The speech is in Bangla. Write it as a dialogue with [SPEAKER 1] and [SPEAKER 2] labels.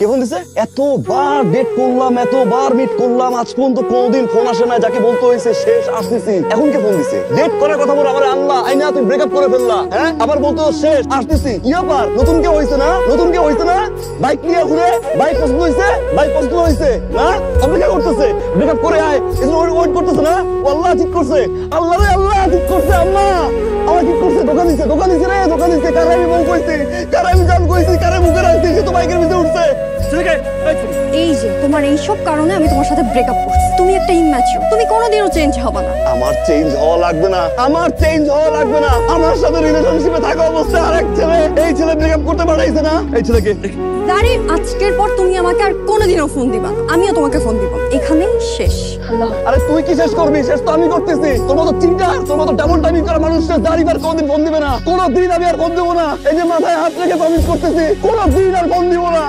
[SPEAKER 1] কেমন দিছে এতবার ডেট করলাম, এতবার মিট করলাম, আজ পর্যন্ত কোনদিন ফোন আসে না। যাকে বলতে হয়েছে শেষ আসতেছি, এখন কে ফোন দিছে? ডেট করার কথা বলে আমার আল্লাহ আইনা তুমি ব্রেকআপ করে ফেললা। হ্যাঁ, আবার বলতে শেষ আসতেছি। কি ব্যাপার? নতুন কেউ হইছে না? নতুন কেউ হইছে না? বাইক নিয়ে ঘুরে বাইক পছন্দ হইছে, বাইক পছন্দ হইছে না? অপেক্ষা করতেছে ব্রেকআপ করে আয়, এজন্য ওয়েট করতেছে না? আল্লাহ ঠিক করছে, আল্লাহ রে আল্লাহ ঠিক করছে। আল্লাহ আমার ঠিক করছে, দোকান দিছে রে, দোকান দিছে। কারে আমি বউ কইছি, কারে আমি জান কইছি, কারে মুখে রাখছি, সে তো বাইকের ভিতরে উঠছে।
[SPEAKER 2] এই যে তোমার এইসব কারণে আমি তোমার সাথে ব্রেকআপ করছি। তুমি একটা ইম্যাচিউর, তুমি কোনোদিনও চেঞ্জ হবে না।
[SPEAKER 1] আমার চেঞ্জ হওয়া লাগবে না, আমার চেঞ্জ হওয়া লাগবে না। আমার সাথে রিলেশনশিপে থাকা অবস্থায় আরেক ছেলে, এই ছেলে ব্রেকআপ করতে পারাইছে না। এই ছেলেকে
[SPEAKER 2] আরে আজকের পর তুমি আমাকে আর কোনোদিনও ফোন দিবা না, আমিও তোমাকে ফোন দিব। এখানেই শেষ।
[SPEAKER 1] আরে তুই কি শেষ করবি? শেষ তো আমি করতেছি। তোর মতো চিন্তার, তোর মতো ডাবল টাইমিং করা মানুষের দাঁড়িবার কোনদিন ফোন দিবে না, কোনদিন আমি আর ফোন দেবো না। এই যে মাথায় হাত রেখে প্রমিস করতেছি, কোনদিন আর ফোন দিব না।